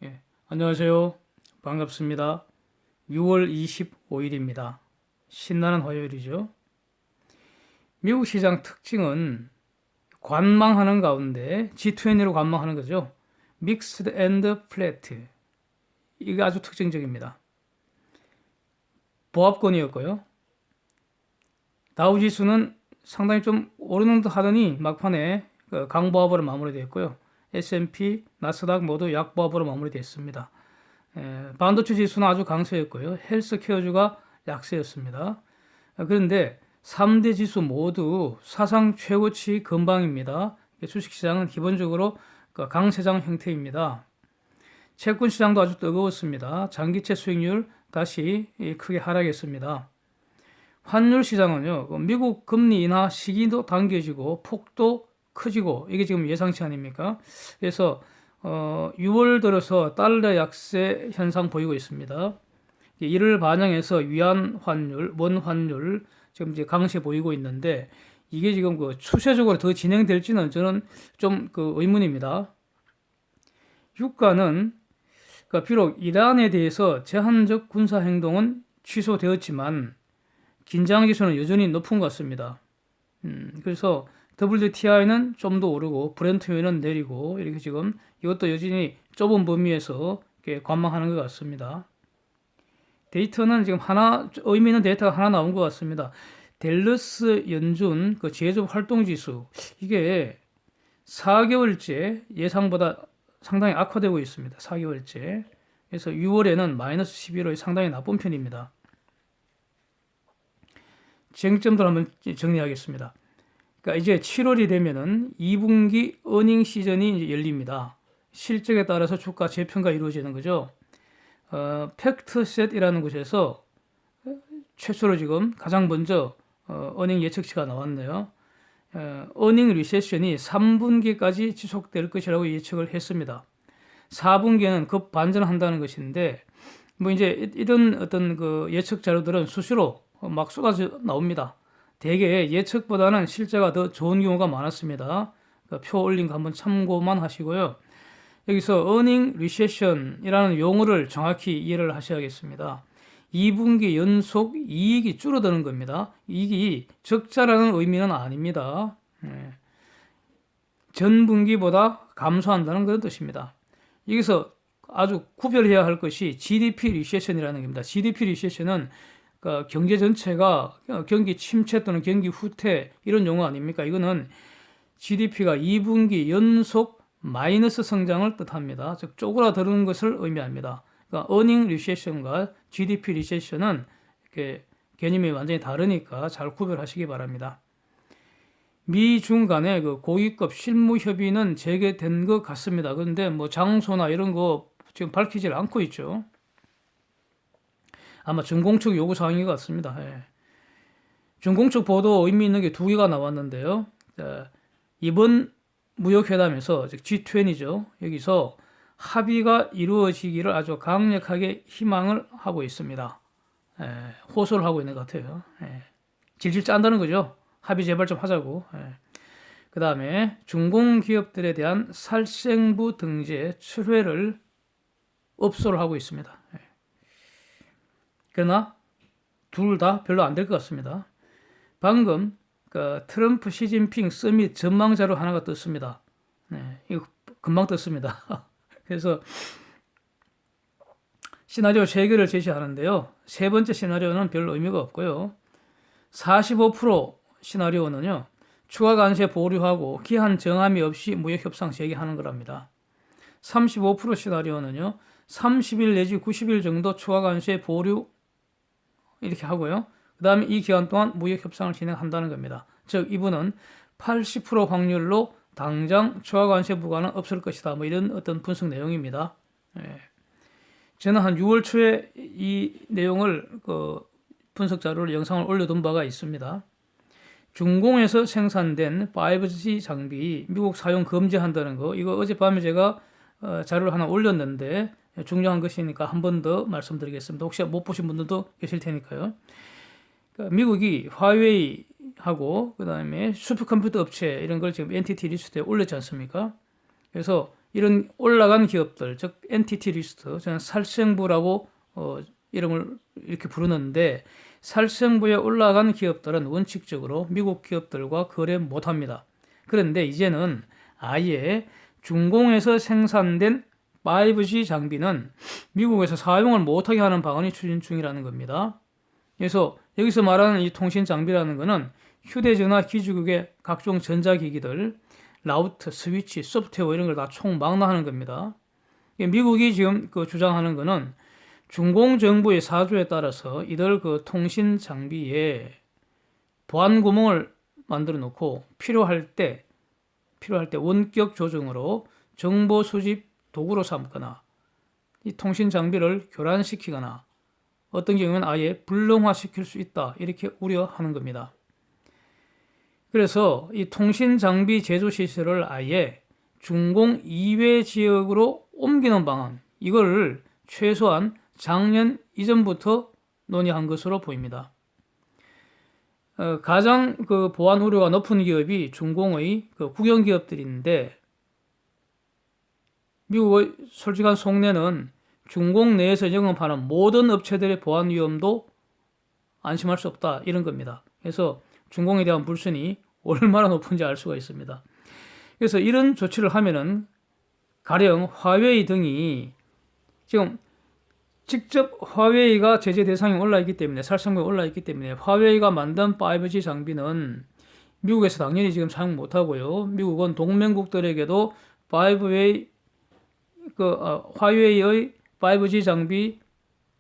예, 안녕하세요. 반갑습니다. 6월 25일입니다. 신나는 화요일이죠. 미국 시장 특징은 관망하는 가운데 G20로 관망하는 거죠. 믹스드 앤드 플래트. 이게 아주 특징적입니다. 보합권이었고요. 다우지수는 상당히 좀 오르는 듯 하더니 막판에 강보합으로 마무리되었고요. S&P, 나스닥 모두 약보합으로 마무리됐습니다. 반도체 지수는 아주 강세였고요. 헬스케어주가 약세였습니다. 그런데 3대 지수 모두 사상 최고치 근방입니다. 주식시장은 기본적으로 강세장 형태입니다. 채권 시장도 아주 뜨거웠습니다. 장기채 수익률 다시 크게 하락했습니다. 환율 시장은요, 미국 금리 인하 시기도 당겨지고 폭도 커지고 이게 지금 예상치 아닙니까? 그래서 6월 들어서 달러 약세 현상 보이고 있습니다. 이를 반영해서 위안 환율, 원 환율 지금 이제 강세 보이고 있는데 이게 지금 추세적으로 더 진행될지는 저는 좀 의문입니다. 유가는 비록 이란에 대해서 제한적 군사 행동은 취소되었지만 긴장 지수는 여전히 높은 것 같습니다. 그래서 WTI는 좀 더 오르고 브렌트유는 내리고 이렇게 지금 이것도 여전히 좁은 범위에서 이렇게 관망하는 것 같습니다. 데이터는 지금 하나 의미 있는 데이터가 하나 나온 것 같습니다. 댈러스 연준 제조업 활동 지수 이게 4개월째 예상보다 상당히 악화되고 있습니다. 4개월째. 그래서 6월에는 마이너스 11로 상당히 나쁜 편입니다. 쟁점들 한번 정리하겠습니다. 그러니까 이제 7월이 되면은 2분기 어닝 시즌이 이제 열립니다. 실적에 따라서 주가 재평가 이루어지는 거죠. 팩트셋이라는 곳에서 최초로 지금 가장 먼저 어닝 예측치가 나왔네요. 어닝 리세션이 3분기까지 지속될 것이라고 예측을 했습니다. 4분기에는 급 반전한다는 것인데 뭐 이제 이런 어떤 예측 자료들은 수시로 막 쏟아져 나옵니다. 대개 예측보다는 실제가 더 좋은 경우가 많았습니다. 표 올린 거 한번 참고만 하시고요. 여기서 earning recession이라는 용어를 정확히 이해를 하셔야겠습니다. 2분기 연속 이익이 줄어드는 겁니다. 이익이 적자라는 의미는 아닙니다. 전분기보다 감소한다는 그런 뜻입니다. 여기서 아주 구별해야 할 것이 GDP 리세션이라는 겁니다. GDP 리세션은 경제 전체가 경기 침체 또는 경기 후퇴 이런 용어 아닙니까? 이거는 GDP가 2분기 연속 마이너스 성장을 뜻합니다. 즉 쪼그라드는 것을 의미합니다. 그러니까 earning recession과 GDP recession은 이렇게 개념이 완전히 다르니까 잘 구별하시기 바랍니다. 미중 간의 고위급 실무 협의는 재개된 것 같습니다. 그런데 뭐 장소나 이런 거 지금 밝히질 않고 있죠. 아마 중공 측 요구 사항인 것 같습니다. 예. 중공 측 보도 의미 있는 게 두 개가 나왔는데요. 이번 무역회담에서 즉 G20죠. 여기서 합의가 이루어지기를 아주 강력하게 희망을 하고 있습니다. 호소를 하고 있는 것 같아요. 질질 짠다는 거죠. 합의 제발 좀 하자고. 그 다음에 중공기업들에 대한 살생부 등재 철회를 업소를 하고 있습니다. 그러나 둘 다 별로 안 될 것 같습니다. 방금 트럼프 시진핑 서밋 전망 자료 하나가 떴습니다. 이거 금방 떴습니다. 그래서 시나리오 3개를 제시하는데요. 세 번째 시나리오는 별 의미가 없고요. 45% 시나리오는요. 추가 관세 보류하고 기한 정함이 없이 무역 협상 재개하는 거랍니다. 35% 시나리오는요. 30일 내지 90일 정도 추가 관세 보류 이렇게 하고요. 그 다음에 이 기간 동안 무역 협상을 진행한다는 겁니다. 즉 이분은 80% 확률로 당장 추가 관세 부과는 없을 것이다. 뭐 이런 어떤 분석 내용입니다. 저는 한 6월 초에 이 내용을 분석 자료를 영상을 올려둔 바가 있습니다. 중공에서 생산된 5G 장비 미국 사용 금지한다는 거 이거 어젯밤에 제가 자료를 하나 올렸는데 중요한 것이니까 한 번 더 말씀드리겠습니다. 혹시 못 보신 분들도 계실 테니까요. 그러니까 미국이 화웨이하고 그 다음에 슈퍼컴퓨터 업체 이런 걸 지금 엔티티 리스트에 올렸지 않습니까? 그래서 이런 올라간 기업들, 즉 엔티티 리스트, 저는 살생부라고 이름을 이렇게 부르는데 살생부에 올라간 기업들은 원칙적으로 미국 기업들과 거래 못합니다. 그런데 이제는 아예 중공에서 생산된 5G 장비는 미국에서 사용을 못하게 하는 방안이 추진 중이라는 겁니다. 그래서 여기서 말하는 이 통신 장비라는 것은 휴대전화 기지국의 각종 전자기기들, 라우터, 스위치, 소프트웨어 이런 걸 다 총망라하는 겁니다. 미국이 지금 주장하는 것은 중공 정부의 사조에 따라서 이들 통신 장비에 보안 구멍을 만들어 놓고 필요할 때 원격 조정으로 정보 수집 도구로 삼거나 이 통신 장비를 교란시키거나 어떤 경우는 아예 불능화시킬 수 있다 이렇게 우려하는 겁니다. 그래서 이 통신 장비 제조 시설을 아예 중공 이외 지역으로 옮기는 방안 이걸 최소한 작년 이전부터 논의한 것으로 보입니다. 가장 보안 우려가 높은 기업이 중공의 국영 기업들인데 미국의 솔직한 속내는 중공 내에서 영업하는 모든 업체들의 보안 위험도 안심할 수 없다 이런 겁니다. 그래서 중공에 대한 불신이 얼마나 높은지 알 수가 있습니다. 그래서 이런 조치를 하면은 가령 화웨이 등이 지금 직접 화웨이가 제재 대상에 올라있기 때문에 살상부에 올라있기 때문에 화웨이가 만든 5G 장비는 미국에서 당연히 지금 사용 못하고요. 미국은 동맹국들에게도 화웨이의 5G 장비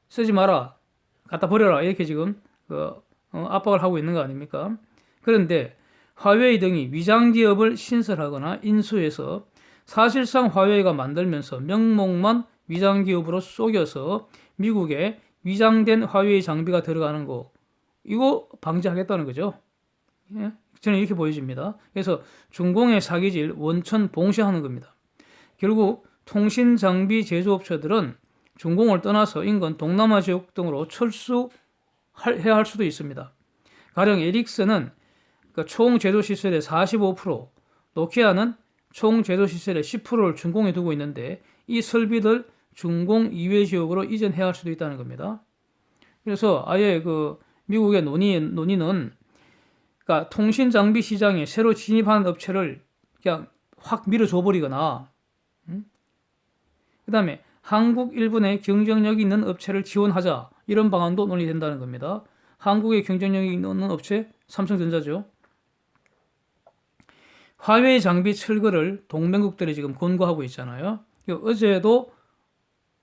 쓰지 마라, 갖다 버려라 이렇게 지금 압박을 하고 있는 거 아닙니까? 그런데 화웨이 등이 위장기업을 신설하거나 인수해서 사실상 화웨이가 만들면서 명목만 위장기업으로 속여서 미국에 위장된 화웨이 장비가 들어가는 거 이거 방지하겠다는 거죠. 예? 저는 이렇게 보여집니다. 그래서 중공의 사기질 원천 봉쇄하는 겁니다. 결국 통신 장비 제조업체들은 중공을 떠나서 인근 동남아 지역 등으로 철수해야 할 수도 있습니다. 가령 에릭슨은 총 제조 시설의 45%, 노키아는 총 제조 시설의 10%를 중공에 두고 있는데 이 설비들 중공 이외 지역으로 이전해야 할 수도 있다는 겁니다. 그래서 아예 미국의 논의는 그러니까 통신 장비 시장에 새로 진입하는 업체를 그냥 확 밀어줘 버리거나, 그다음에 한국 일본에 경쟁력이 있는 업체를 지원하자 이런 방안도 논의된다는 겁니다. 한국에 경쟁력이 있는 업체 삼성전자죠. 화웨이 장비 철거를 동맹국들이 지금 권고하고 있잖아요. 어제도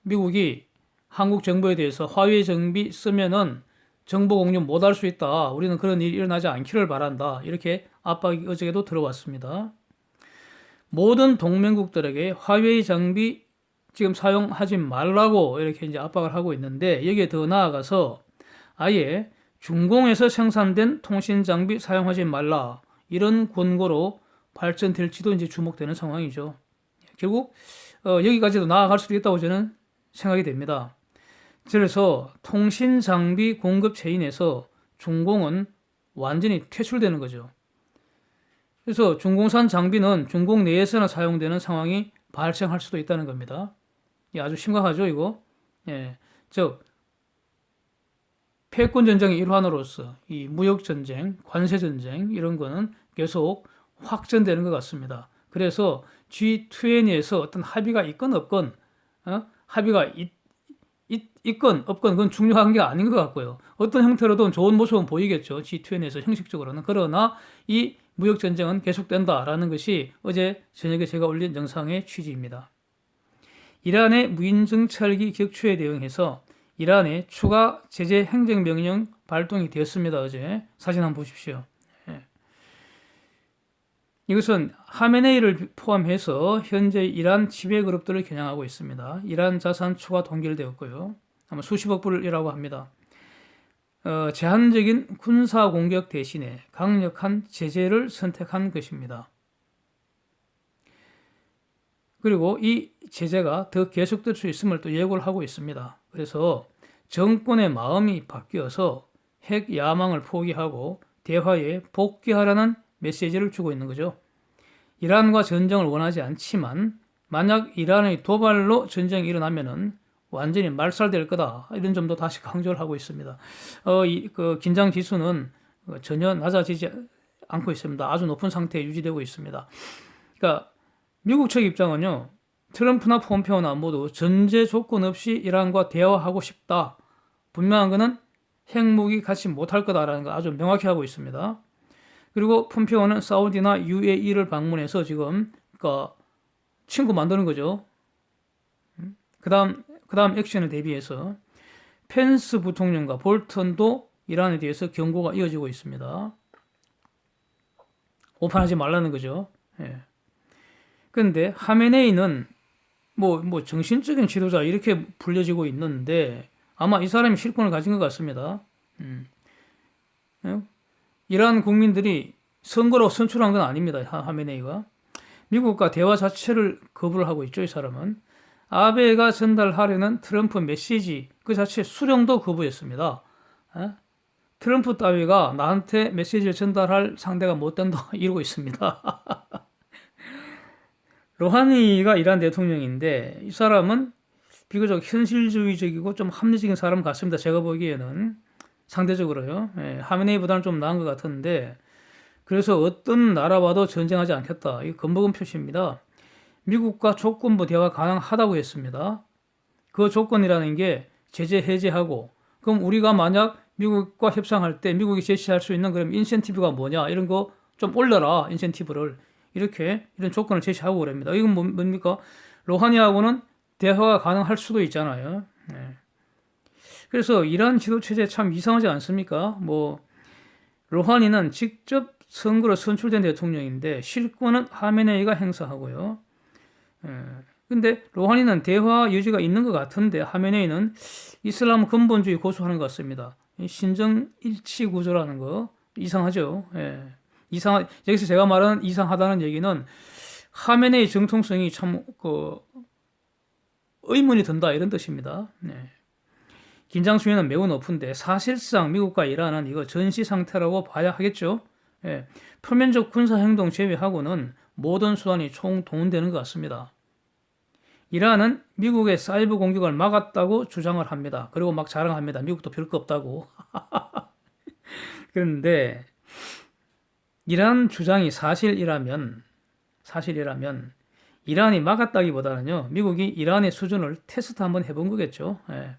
미국이 한국 정부에 대해서 화웨이 장비 쓰면은 정보 공유 못할 수 있다. 우리는 그런 일이 일어나지 않기를 바란다. 이렇게 압박이 어제도 들어왔습니다. 모든 동맹국들에게 화웨이 장비 지금 사용하지 말라고 이렇게 이제 압박을 하고 있는데 여기에 더 나아가서 아예 중공에서 생산된 통신 장비 사용하지 말라 이런 권고로 발전될지도 이제 주목되는 상황이죠. 결국 여기까지도 나아갈 수도 있다고 저는 생각이 됩니다. 그래서 통신 장비 공급 체인에서 중공은 완전히 퇴출되는 거죠. 그래서 중공산 장비는 중공 내에서나 사용되는 상황이 발생할 수도 있다는 겁니다. 아주 심각하죠, 이거. 예, 즉 패권 전쟁의 일환으로서 이 무역 전쟁, 관세 전쟁 이런 거는 계속 확전되는 것 같습니다. 그래서 G20에서 어떤 합의가 있건 없건, 합의가 있건 없건 그건 중요한 게 아닌 것 같고요. 어떤 형태로든 좋은 모습은 보이겠죠. G20에서 형식적으로는. 그러나 이 무역 전쟁은 계속된다라는 것이 어제 저녁에 제가 올린 영상의 취지입니다. 이란의 무인정찰기 격추에 대응해서 이란의 추가 제재 행정명령 발동이 되었습니다. 어제 사진 한번 보십시오. 이것은 하메네이를 포함해서 현재 이란 지배 그룹들을 겨냥하고 있습니다. 이란 자산 추가 동결되었고요. 아마 수십억 불이라고 합니다. 제한적인 군사 공격 대신에 강력한 제재를 선택한 것입니다. 그리고 이 제재가 더 계속될 수 있음을 또 예고를 하고 있습니다. 그래서 정권의 마음이 바뀌어서 핵 야망을 포기하고 대화에 복귀하라는 메시지를 주고 있는 거죠. 이란과 전쟁을 원하지 않지만 만약 이란의 도발로 전쟁이 일어나면은 완전히 말살될 거다. 이런 점도 다시 강조를 하고 있습니다. 그 긴장 지수는 전혀 낮아지지 않고 있습니다. 아주 높은 상태에 유지되고 있습니다. 그러니까 미국 측 입장은요, 트럼프나 폼페오나 모두 전제 조건 없이 이란과 대화하고 싶다. 분명한 거는 핵무기 같이 못할 거다라는 거 아주 명확히 하고 있습니다. 그리고 폼페오는 사우디나 UAE를 방문해서 지금 그러니까 친구 만드는 거죠. 그다음 액션을 대비해서 펜스 부통령과 볼턴도 이란에 대해서 경고가 이어지고 있습니다. 오판하지 말라는 거죠. 예. 그런데 하메네이는 뭐 정신적인 지도자 이렇게 불려지고 있는데 아마 이 사람이 실권을 가진 것 같습니다. 예? 이란 국민들이 선거로 선출한 건 아닙니다. 하메네이가. 미국과 대화 자체를 거부를 하고 있죠. 이 사람은. 아베가 전달하려는 트럼프 메시지 그 자체 수령도 거부했습니다. 예? 트럼프 따위가 나한테 메시지를 전달할 상대가 못 된다 이러고 있습니다. 로하니가 이란 대통령인데 이 사람은 비교적 현실주의적이고 좀 합리적인 사람 같습니다. 제가 보기에는 상대적으로요. 예, 하메네이보다는 좀 나은 것 같은데 그래서 어떤 나라와도 전쟁하지 않겠다. 이 겁먹은 표시입니다. 미국과 조건부 대화 가능하다고 했습니다. 그 조건이라는 게 제재 해제하고 그럼 우리가 만약 미국과 협상할 때 미국이 제시할 수 있는 그럼 인센티브가 뭐냐 이런 거 좀 올려라 인센티브를 이런 조건을 제시하고 그럽니다. 이건 뭡니까? 로하니하고는 대화가 가능할 수도 있잖아요. 네. 그래서 이란 지도 체제 참 이상하지 않습니까? 로하니는 직접 선거로 선출된 대통령인데 실권은 하메네이가 행사하고요. 근데 로하니는 대화 여지가 있는 것 같은데 하메네이는 이슬람 근본주의 고수하는 것 같습니다. 신정 일치 구조라는 거 이상하죠. 예. 여기서 제가 말하는 이상하다는 얘기는 하메네이 정통성이 참 의문이 든다 이런 뜻입니다. 네. 긴장 수위는 매우 높은데 사실상 미국과 이란은 이거 전시 상태라고 봐야 하겠죠. 예. 표면적 군사 행동 제외하고는 모든 수단이 총동원되는 것 같습니다. 이란은 미국의 사이버 공격을 막았다고 주장을 합니다. 그리고 막 자랑합니다. 미국도 별거 없다고. 그런데 이란 주장이 사실이라면 이란이 막았다기보다는요. 미국이 이란의 수준을 테스트 한번 해본 거겠죠. 예.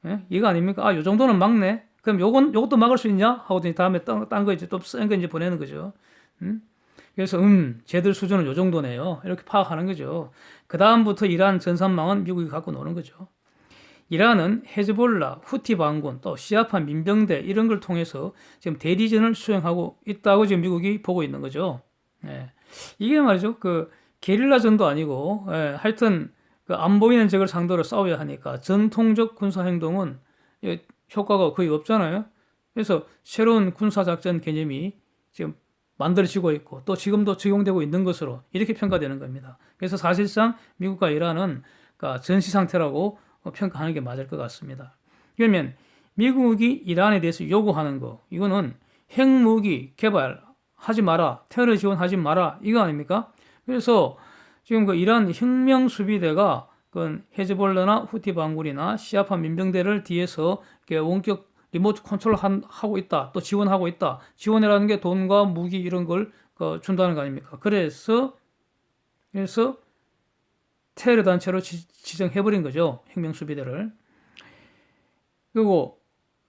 예? 이거 아닙니까? 요 정도는 막네. 그럼 요것도 막을 수 있냐? 하고더니 다음에 딴 거 이제 또 센 거 이제 보내는 거죠. 그래서 쟤들 수준은 요 정도네요. 이렇게 파악하는 거죠. 그 다음부터 이란 전산망은 미국이 갖고 노는 거죠. 이란은 헤즈볼라, 후티 반군, 또 시아파 민병대 이런 걸 통해서 지금 대리전을 수행하고 있다고 지금 미국이 보고 있는 거죠. 예. 이게 말이죠. 그 게릴라전도 아니고, 예. 하여튼 그 안 보이는 적을 상대로 싸워야 하니까 전통적 군사 행동은 효과가 거의 없잖아요. 그래서 새로운 군사작전 개념이 지금 만들어지고 있고 또 지금도 적용되고 있는 것으로 이렇게 평가되는 겁니다. 그래서 사실상 미국과 이란은 그러니까 전시 상태라고 평가하는 게 맞을 것 같습니다. 그러면 미국이 이란에 대해서 요구하는 거 이거는 핵무기 개발하지 마라, 테러 지원하지 마라 이거 아닙니까? 그래서 지금 그 이란 혁명수비대가 그 헤즈볼라나 후티 반군이나 시아파 민병대를 뒤에서 원격 리모트 컨트롤 하고 있다. 또 지원하고 있다. 지원이라는 게 돈과 무기 이런 걸 준다는 거 아닙니까? 그래서 테러 단체로 지정해버린 거죠. 혁명수비대를. 그리고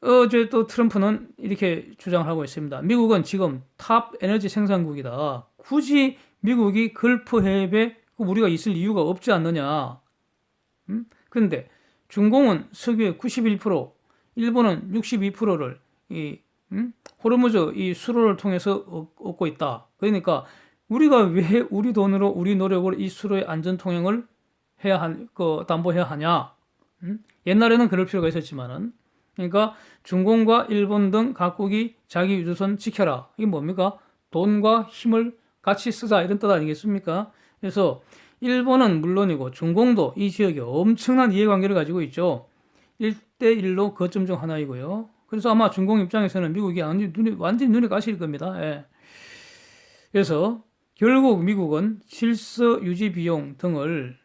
어제 또 트럼프는 이렇게 주장을 하고 있습니다. 미국은 지금 탑 에너지 생산국이다. 굳이 미국이 걸프 해협에 우리가 있을 이유가 없지 않느냐. 그런데 중공은 석유의 91%, 일본은 62%를 호르무즈 이 수로를 통해서 얻고 있다. 그러니까 우리가 왜 우리 돈으로 우리 노력으로 이 수로의 안전 통행을 담보해야 하냐? 옛날에는 그럴 필요가 있었지만은 그러니까 중공과 일본 등 각국이 자기 유조선 지켜라. 이게 뭡니까? 돈과 힘을 같이 쓰자 이런 뜻 아니겠습니까? 그래서 일본은 물론이고 중공도 이 지역에 엄청난 이해관계를 가지고 있죠. 1대1로 거점 중 하나이고요. 그래서 아마 중공 입장에서는 미국이 완전히 눈에 가실 겁니다. 예. 그래서 결국 미국은 질서 유지 비용 등을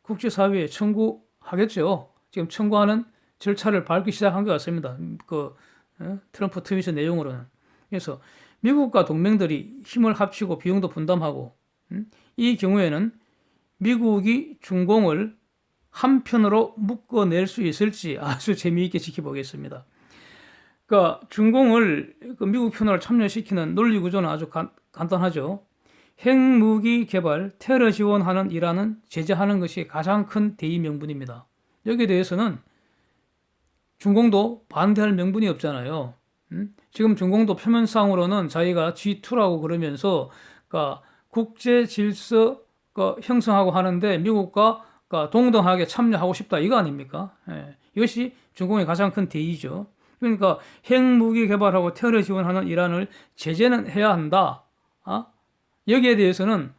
국제사회에 청구하겠죠. 지금 청구하는 절차를 밟기 시작한 것 같습니다. 트럼프 트윗의 내용으로는. 그래서 미국과 동맹들이 힘을 합치고 비용도 분담하고, 이 경우에는 미국이 중공을 한편으로 묶어낼 수 있을지 아주 재미있게 지켜보겠습니다. 그러니까 중공을 미국 편으로 참여시키는 논리 구조는 아주 간단하죠. 핵무기 개발, 테러 지원하는 이란은 제재하는 것이 가장 큰 대의 명분입니다. 여기에 대해서는 중공도 반대할 명분이 없잖아요. 지금 중공도 표면상으로는 자기가 G2라고 그러면서 그러니까 국제 질서 형성하고 하는데 미국과 동등하게 참여하고 싶다 이거 아닙니까? 예, 이것이 중공의 가장 큰 대의죠. 그러니까 핵무기 개발하고 테러 지원하는 이란을 제재는 해야 한다. 여기에 대해서는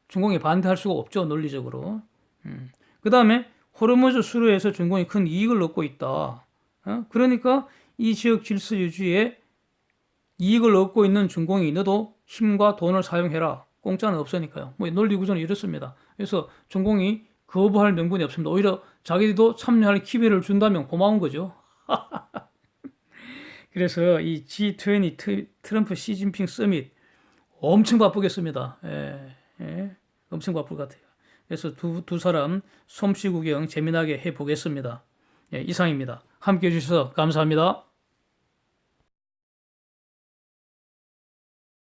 중공이 반대할 수가 없죠, 논리적으로. 그 다음에 호르무즈 수로에서 중공이 큰 이익을 얻고 있다. 그러니까 이 지역 질서 유지에 이익을 얻고 있는 중공이 너도 힘과 돈을 사용해라. 공짜는 없으니까요. 뭐 논리 구조는 이렇습니다. 그래서 중공이 거부할 명분이 없습니다. 오히려 자기도 참여할 기회를 준다면 고마운 거죠. 그래서 이 G20 트럼프 시진핑 서밋 엄청 바쁘겠습니다. 엄청 바쁠 것 같아요. 그래서 두 사람 솜씨 구경 재미나게 해보겠습니다. 이상입니다. 함께 해주셔서 감사합니다.